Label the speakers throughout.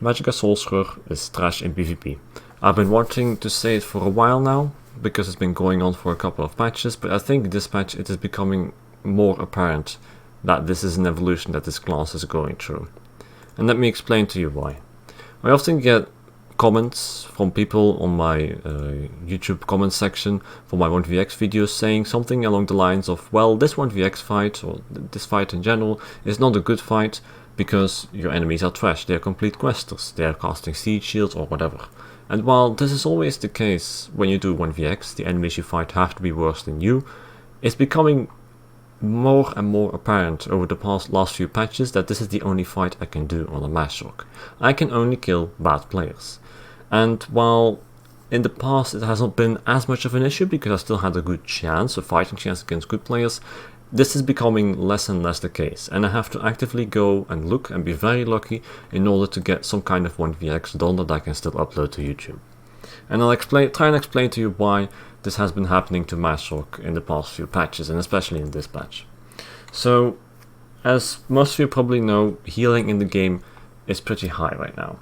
Speaker 1: Magicka Sorcerer is trash in PvP. I've been wanting to say it for a while now, because it's been going on for a couple of patches, but I think this patch it is becoming more apparent that this is an evolution that this class is going through. And let me explain to you why. I often get comments from people on my YouTube comment section for my 1vx videos saying something along the lines of, well, this 1vx fight, or this fight in general, is not a good fight because your enemies are trash, they are complete questers, they are casting siege shields or whatever. And while this is always the case when you do 1vx, the enemies you fight have to be worse than you, it's becoming more and more apparent over the last few patches that this is the only fight I can do on a Magsorc. I can only kill bad players. And while in the past it hasn't been as much of an issue because I still had a good chance, a fighting chance against good players, this is becoming less and less the case, and I have to actively go and look and be very lucky in order to get some kind of 1vx done that I can still upload to YouTube. And I'll try and explain to you why this has been happening to Magsorc in the past few patches, and especially in this patch. So, as most of you probably know, healing in the game is pretty high right now.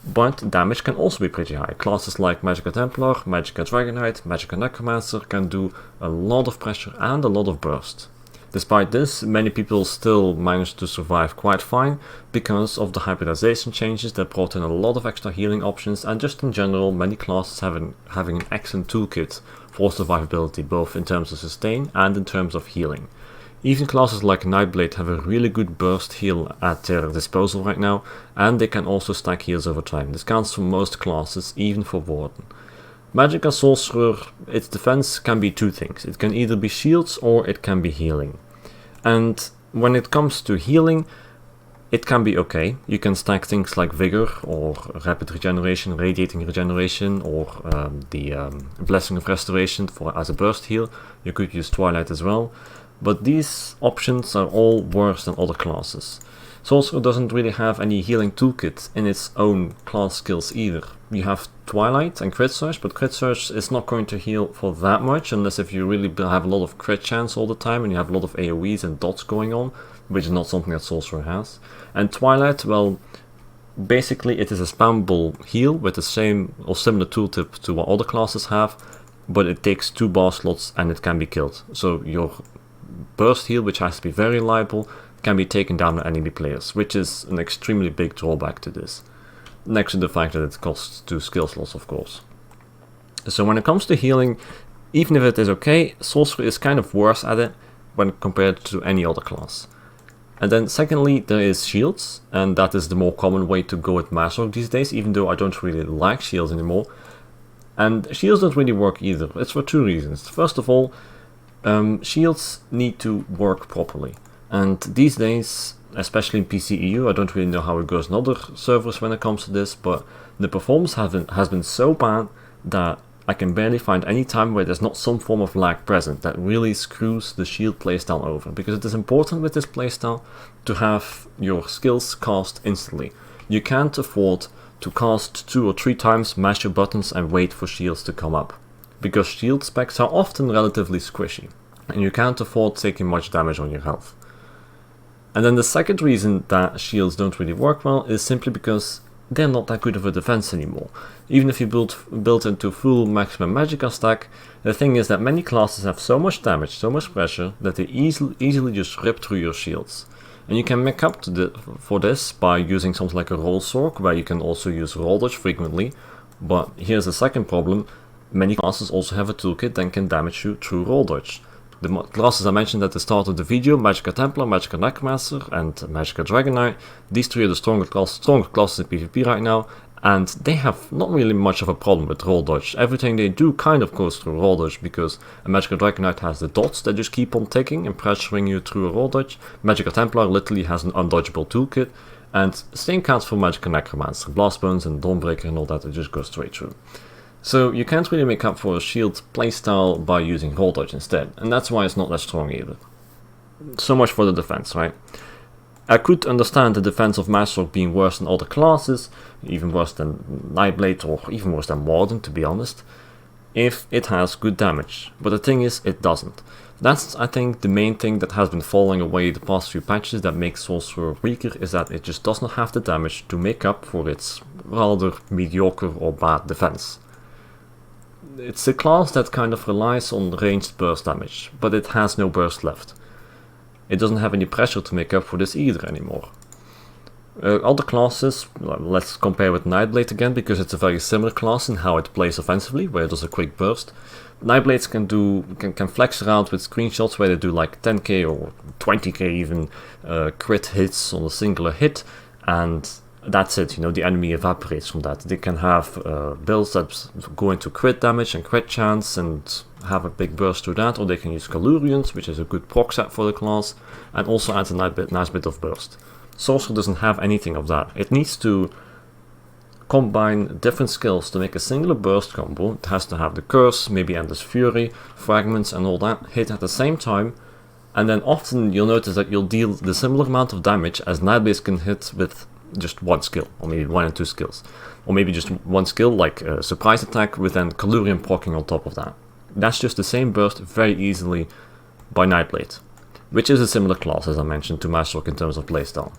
Speaker 1: But damage can also be pretty high. Classes like Magicka Templar, Magicka Dragonite, Magicka Necromancer can do a lot of pressure and a lot of burst. Despite this, many people still manage to survive quite fine because of the hybridization changes that brought in a lot of extra healing options, and just in general many classes having an excellent toolkit for survivability, both in terms of sustain and in terms of healing. Even classes like Nightblade have a really good burst heal at their disposal right now, and they can also stack heals over time. This counts for most classes, even for Warden. Magicka Sorcerer, its defense can be two things. It can either be shields or it can be healing. And when it comes to healing, it can be okay. You can stack things like Vigor or Rapid Regeneration, Radiating Regeneration, or the Blessing of Restoration as a burst heal. You could use Twilight as well. But these options are all worse than other classes. Sorcerer doesn't really have any healing toolkit in its own class skills either. You have Twilight and Crit Surge, but Crit Surge is not going to heal for that much unless if you really have a lot of crit chance all the time and you have a lot of AoEs and dots going on, which is not something that Sorcerer has. And Twilight, well, basically it is a spammable heal with the same or similar tooltip to what other classes have, but it takes 2 bar slots and it can be killed. So your burst heal, which has to be very reliable, can be taken down by enemy players, which is an extremely big drawback to this. Next to the fact that it costs 2 skill slots, of course. So when it comes to healing, even if it is okay, Sorcerer is kind of worse at it when compared to any other class. And then secondly, there is shields, and that is the more common way to go with Magsorc these days, even though I don't really like shields anymore. And shields don't really work either. It's for 2 reasons. First of all, shields need to work properly, and these days, especially in PCEU, I don't really know how it goes in other servers when it comes to this, but the performance has been so bad that I can barely find any time where there's not some form of lag present that really screws the shield playstyle over, because it is important with this playstyle to have your skills cast instantly. You can't afford to cast 2 or 3 times, mash your buttons and wait for shields to come up, because shield specs are often relatively squishy, and you can't afford taking much damage on your health. And then the second reason that shields don't really work well is simply because they're not that good of a defense anymore. Even if you build into full maximum Magicka stack, the thing is that many classes have so much damage, so much pressure, that they easily just rip through your shields. And you can make up for this by using something like a Roll Sorc, where you can also use Roll Dodge frequently. But here's the second problem: many classes also have a toolkit that can damage you through Roll Dodge. The classes I mentioned at the start of the video, Magicka Templar, Magicka Necromancer and Magicka Dragonite, these 3 are the stronger classes in PvP right now, and they have not really much of a problem with Roll Dodge. Everything they do kind of goes through Roll Dodge, because a Magicka Dragonite has the dots that just keep on ticking and pressuring you through a Roll Dodge. Magicka Templar literally has an undodgeable toolkit, and same counts for Magicka Necromancer. Blast Bones and Dawnbreaker and all that, it just goes straight through. So you can't really make up for a shield playstyle by using Roll Dodge instead, and that's why it's not that strong either. So much for the defense, right? I could understand the defense of Magsorc being worse than other classes, even worse than Nightblade or even worse than Warden, to be honest, if it has good damage. But the thing is, it doesn't. That's, I think, the main thing that has been falling away the past few patches that makes Sorcerer weaker, is that it just does not have the damage to make up for its rather mediocre or bad defense. It's a class that kind of relies on ranged burst damage, but it has no burst left. It doesn't have any pressure to make up for this either anymore. Other classes, let's compare with Nightblade again, because it's a very similar class in how it plays offensively, where it does a quick burst. Nightblades can flex around with screenshots where they do like 10k or 20k even crit hits on a singular hit, and that's it, the enemy evaporates from that. They can have builds that go into crit damage and crit chance and have a big burst to that, or they can use Calurians, which is a good proc set for the class, and also adds a nice bit of burst. Sorcerer doesn't have anything of that. It needs to combine different skills to make a singular burst combo. It has to have the Curse, maybe Endless Fury, Fragments and all that hit at the same time, and then often you'll notice that you'll deal the similar amount of damage as Nightblade can hit with just one skill, or maybe one and two skills, or maybe just one skill like a surprise attack with then Calurian proccing on top of that. That's just the same burst very easily by Nightblade, which is a similar class, as I mentioned, to MagSorc in terms of playstyle.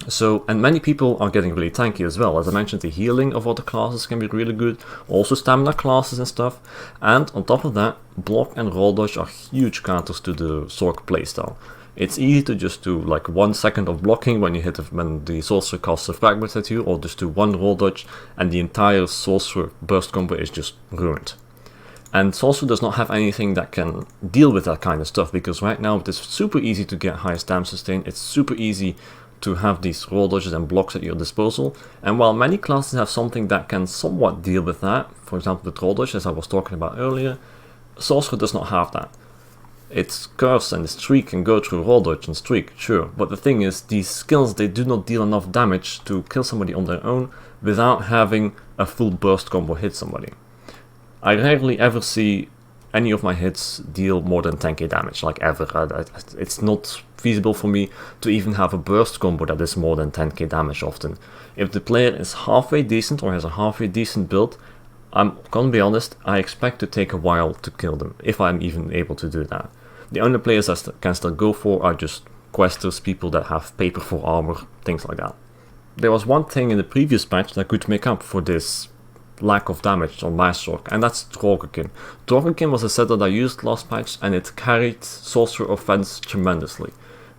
Speaker 1: So, and many people are getting really tanky as well. As I mentioned, the healing of other classes can be really good, also stamina classes and stuff, and on top of that, block and roll dodge are huge counters to the Sorc playstyle. It's easy to just do like 1 second of blocking when the Sorcerer casts a fragment at you, or just do one roll dodge and the entire Sorcerer burst combo is just ruined. And Sorcerer does not have anything that can deal with that kind of stuff, because right now it is super easy to get highest damage sustain, it's super easy to have these roll dodges and blocks at your disposal, and while many classes have something that can somewhat deal with that, for example with roll dodge as I was talking about earlier, Sorcerer does not have that. Its Curse and its Streak can go through roll dodge and Streak, sure, but the thing is, these skills, they do not deal enough damage to kill somebody on their own without having a full burst combo hit somebody. I rarely ever see any of my hits deal more than 10k damage, like ever. It's not feasible for me to even have a burst combo that is more than 10k damage often. If the player is halfway decent or has a halfway decent build, I'm gonna be honest, I expect to take a while to kill them, if I'm even able to do that. The only players I can still go for are just questers, people that have paper for armor, things like that. There was one thing in the previous patch that could make up for this lack of damage on MagSorc, and that's Drogekin. Drogekin was a set that I used last patch, and it carried Sorcerer offense tremendously.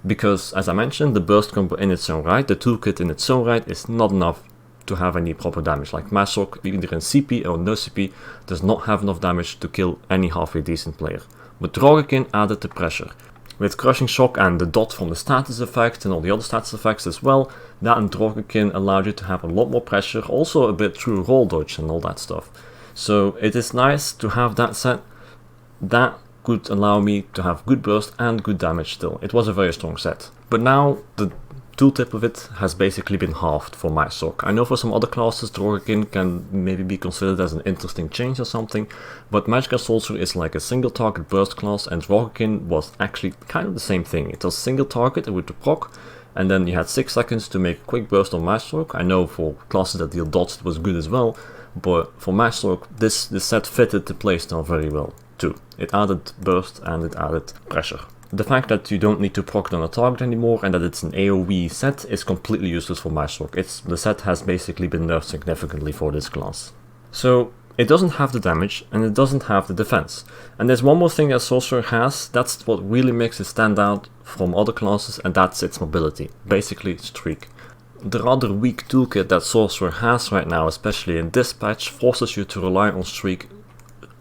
Speaker 1: Because, as I mentioned, the burst combo in its own right, the toolkit in its own right, is not enough to have any proper damage. Like MagSorc, either in CP or no CP, does not have enough damage to kill any halfway decent player. But Drogekin added the pressure. With Crushing Shock and the dot from the status effect and all the other status effects as well, that and Drogekin allowed you to have a lot more pressure, also a bit through roll dodge and all that stuff. So it is nice to have that set. That could allow me to have good burst and good damage still. It was a very strong set. But now the tooltip of it has basically been halved for MagSorc. I know for some other classes Drogekin can maybe be considered as an interesting change or something, but Magicka Sorcerer is like a single target burst class, and Drogekin was actually kind of the same thing. It was single target with the proc, and then you had 6 seconds to make a quick burst on MagSorc. I know for classes that deal dots it was good as well, but for MagSorc this set fitted the playstyle very well too. It added burst and it added pressure. The fact that you don't need to proc on a target anymore and that it's an AoE set is completely useless for MagSorc. The set has basically been nerfed significantly for this class. So it doesn't have the damage and it doesn't have the defense. And there's one more thing that Sorcerer has, that's what really makes it stand out from other classes, and that's its mobility, basically Streak. The rather weak toolkit that Sorcerer has right now, especially in this patch, forces you to rely on Streak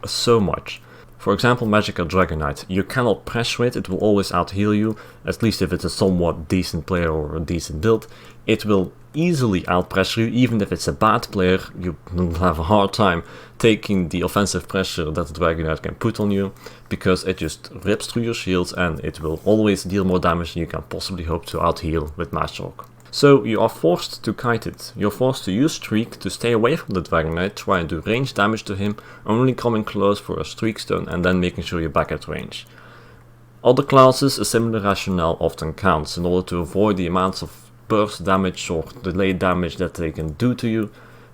Speaker 1: so much. For example, Magicka Dragon Knight, you cannot pressure it will always out-heal you, at least if it's a somewhat decent player or a decent build. It will easily out-pressure you, even if it's a bad player, you will have a hard time taking the offensive pressure that the Dragon Knight can put on you, because it just rips through your shields and it will always deal more damage than you can possibly hope to out-heal with MagSorc. So you are forced to kite it. You're forced to use Streak to stay away from the Dragon Knight, try and do range damage to him, only coming close for a Streak stun and then making sure you're back at range. Other classes, a similar rationale often counts. In order to avoid the amounts of burst damage or delayed damage that they can do to you,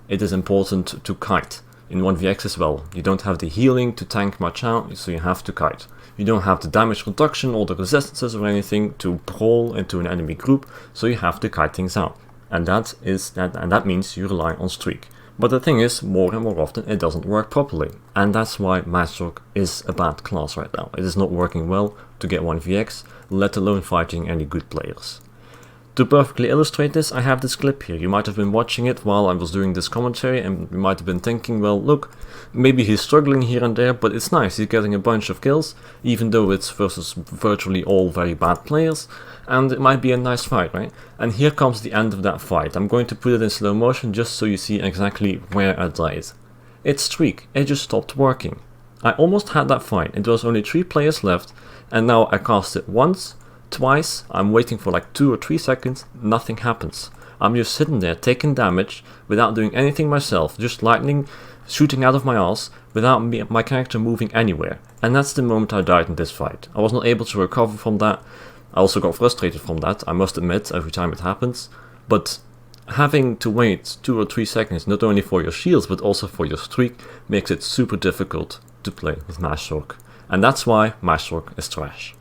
Speaker 1: it is important to kite. In 1vx as well, you don't have the healing to tank much out, so you have to kite. You don't have the damage reduction or the resistances or anything to brawl into an enemy group, so you have to kite things out. And that means you rely on streak. But the thing is, more and more often it doesn't work properly. And that's why MagSorc is a bad class right now. It is not working well to get 1vx, let alone fighting any good players. To perfectly illustrate this, I have this clip here. You might have been watching it while I was doing this commentary and you might have been thinking, well, look, maybe he's struggling here and there, but it's nice, he's getting a bunch of kills, even though it's versus virtually all very bad players, and it might be a nice fight, right? And here comes the end of that fight. I'm going to put it in slow motion just so you see exactly where I died. It's streak, it just stopped working. I almost had that fight, it was only 3 players left, and now I cast it once, twice, I'm waiting for like 2 or 3 seconds, nothing happens. I'm just sitting there taking damage without doing anything myself, just lightning shooting out of my ass without my character moving anywhere. And that's the moment I died in this fight. I was not able to recover from that. I also got frustrated from that, I must admit, every time it happens. But having to wait 2 or 3 seconds not only for your shields but also for your streak makes it super difficult to play with MagSorc. And that's why MagSorc is trash.